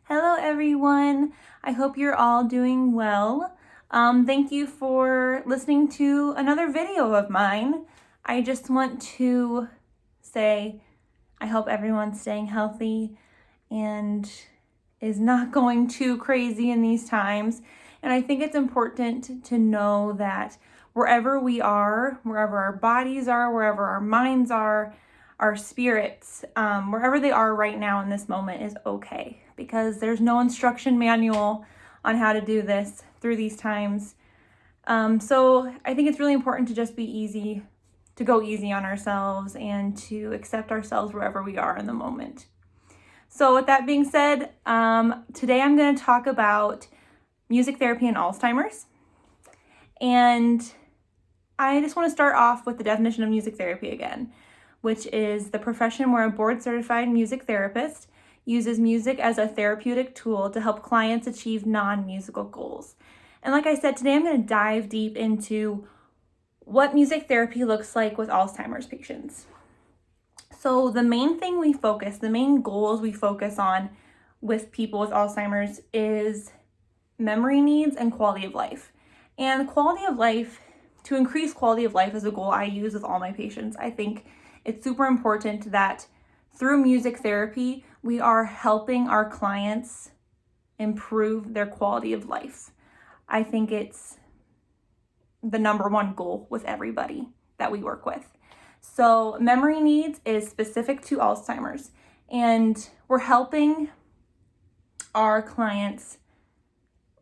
Hello everyone, I hope you're all doing well. Thank you for listening to another video of mine. I just want to say I hope everyone's staying healthy and is not going too crazy in these times. And I think it's important to know that wherever we are, wherever our bodies are, wherever our minds are, our spirits, wherever they are right now in this moment is okay, because there's no instruction manual on how to do this through these times. So I think it's really important to just be easy, to go easy on ourselves and to accept ourselves wherever we are in the moment. So with that being said, today I'm going to talk about music therapy and Alzheimer's. And I just want to start off with the definition of music therapy again, which is the profession where a board-certified music therapist uses music as a therapeutic tool to help clients achieve non-musical goals. And like I said, today I'm going to dive deep into what music therapy looks like with Alzheimer's patients. So the main goals we focus on with people with Alzheimer's is memory needs and quality of life. And to increase quality of life is a goal I use with all my patients. I think it's super important that through music therapy, we are helping our clients improve their quality of life. I think it's the number one goal with everybody that we work with. So memory needs is specific to Alzheimer's, and we're helping our clients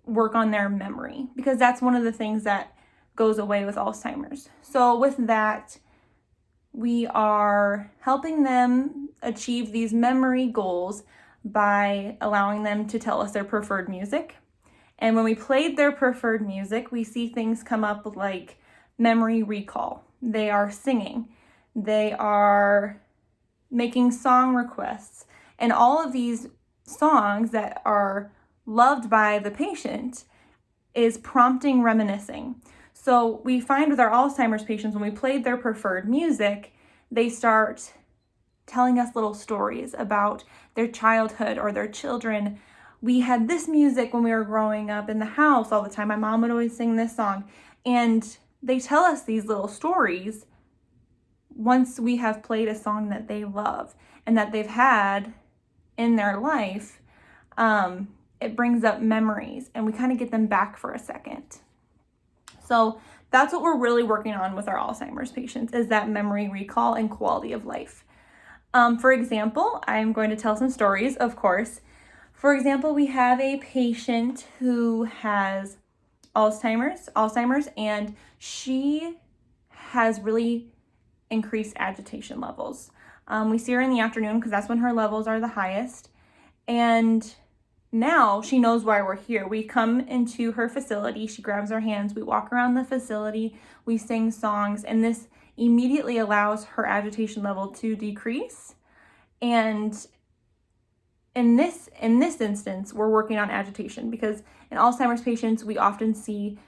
work on their memory because that's one of the things that goes away with Alzheimer's. So with that, we are helping them achieve these memory goals by allowing them to tell us their preferred music. And when we played their preferred music, we see things come up like memory recall. They are singing. They are making song requests. And all of these songs that are loved by the patient is prompting reminiscing. So we find with our Alzheimer's patients, when we played their preferred music, they start telling us little stories about their childhood or their children. We had this music when we were growing up in the house all the time. My mom would always sing this song. And they tell us these little stories once we have played a song that they love and that they've had in their life. It brings up memories and we kind of get them back for a second. So that's what we're really working on with our Alzheimer's patients, is that memory recall and quality of life. For example, I'm going to tell some stories, of course. For example, we have a patient who has Alzheimer's, and she has really increased agitation levels. We see her in the afternoon because that's when her levels are the highest. And now she knows why we're here. We come into her facility, she grabs our hands, we walk around the facility, we sing songs, and this immediately allows her agitation level to decrease. And in this instance, we're working on agitation because in Alzheimer's patients, we often see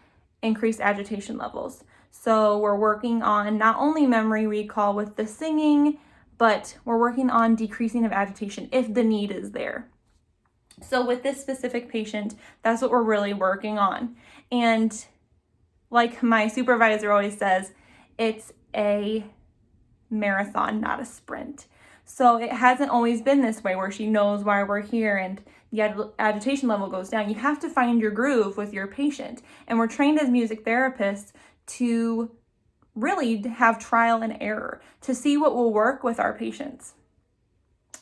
increased agitation levels. So we're working on not only memory recall with the singing, but we're working on decreasing of agitation if the need is there. So with this specific patient, that's what we're really working on. And like my supervisor always says, it's a marathon, not a sprint. So it hasn't always been this way where she knows why we're here and the agitation level goes down. You have to find your groove with your patient. And we're trained as music therapists to really have trial and error to see what will work with our patients.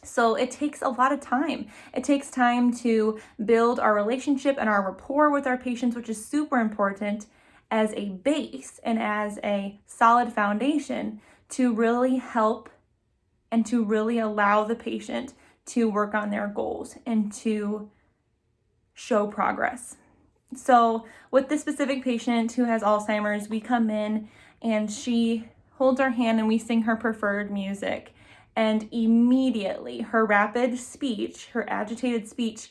So it takes a lot of time. It takes time to build our relationship and our rapport with our patients, which is super important as a base and as a solid foundation to really help and to really allow the patient to work on their goals and to show progress. So with this specific patient who has Alzheimer's, we come in and she holds our hand and we sing her preferred music. And immediately her rapid speech, her agitated speech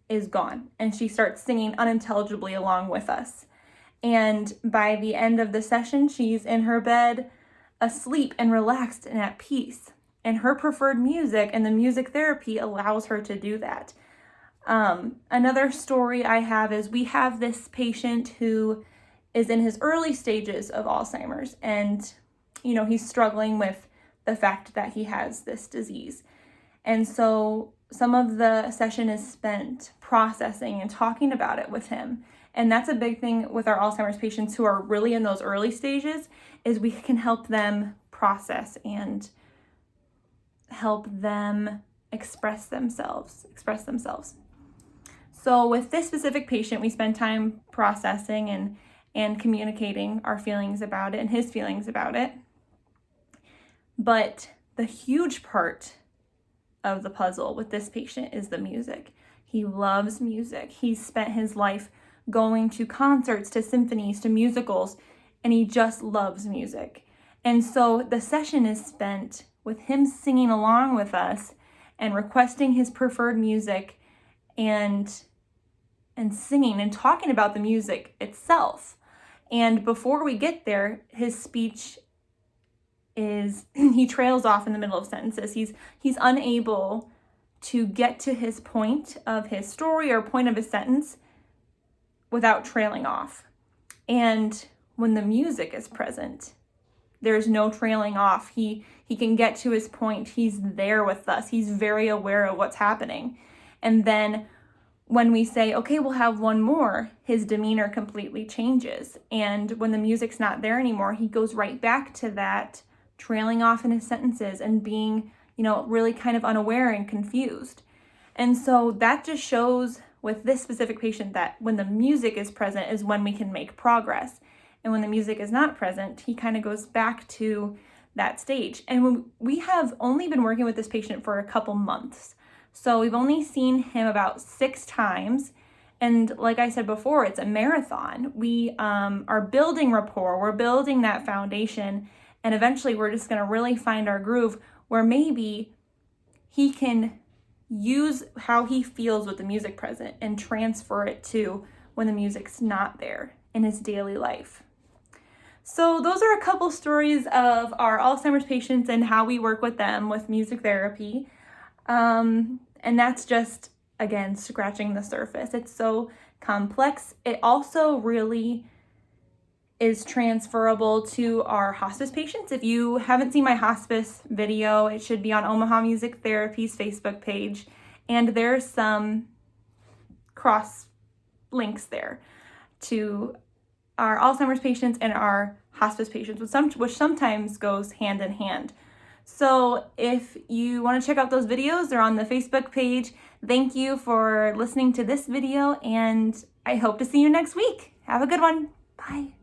is gone. And she starts singing unintelligibly along with us. And by the end of the session, she's in her bed, asleep and relaxed and at peace. And her preferred music and the music therapy allows her to do that. Another story I have is we have this patient who is in his early stages of Alzheimer's, and he's struggling with the fact that he has this disease. And so some of the session is spent processing and talking about it with him. And that's a big thing with our Alzheimer's patients who are really in those early stages, is we can help them process and help them express themselves. So with this specific patient, we spend time processing and communicating our feelings about it and his feelings about it. But the huge part of the puzzle with this patient is the music. He loves music. He's spent his life going to concerts, to symphonies, to musicals, and he just loves music. And so the session is spent with him singing along with us and requesting his preferred music and singing and talking about the music itself. And before we get there, his speech he trails off in the middle of sentences. He's unable to get to his point of his story or point of his sentence without trailing off. And when the music is present, there's no trailing off. He can get to his point. He's there with us. He's very aware of what's happening. And then when we say, okay, we'll have one more, his demeanor completely changes. And when the music's not there anymore, he goes right back to that trailing off in his sentences and being, really kind of unaware and confused. And so that just shows with this specific patient that when the music is present is when we can make progress. And when the music is not present, he kind of goes back to that stage. And when we have only been working with this patient for a couple months. So we've only seen him about 6 times. And like I said before, it's a marathon. We are building rapport. We're building that foundation. And eventually we're just going to really find our groove where maybe he can use how he feels with the music present and transfer it to when the music's not there in his daily life. So those are a couple stories of our Alzheimer's patients and how we work with them with music therapy. And that's just, again, scratching the surface. It's so complex. It also really is transferable to our hospice patients. If you haven't seen my hospice video, it should be on Omaha Music Therapy's Facebook page. And there's some cross links there to our Alzheimer's patients and our hospice patients, which sometimes goes hand in hand. So if you want to check out those videos, they're on the Facebook page. Thank you for listening to this video, and I hope to see you next week. Have a good one. Bye.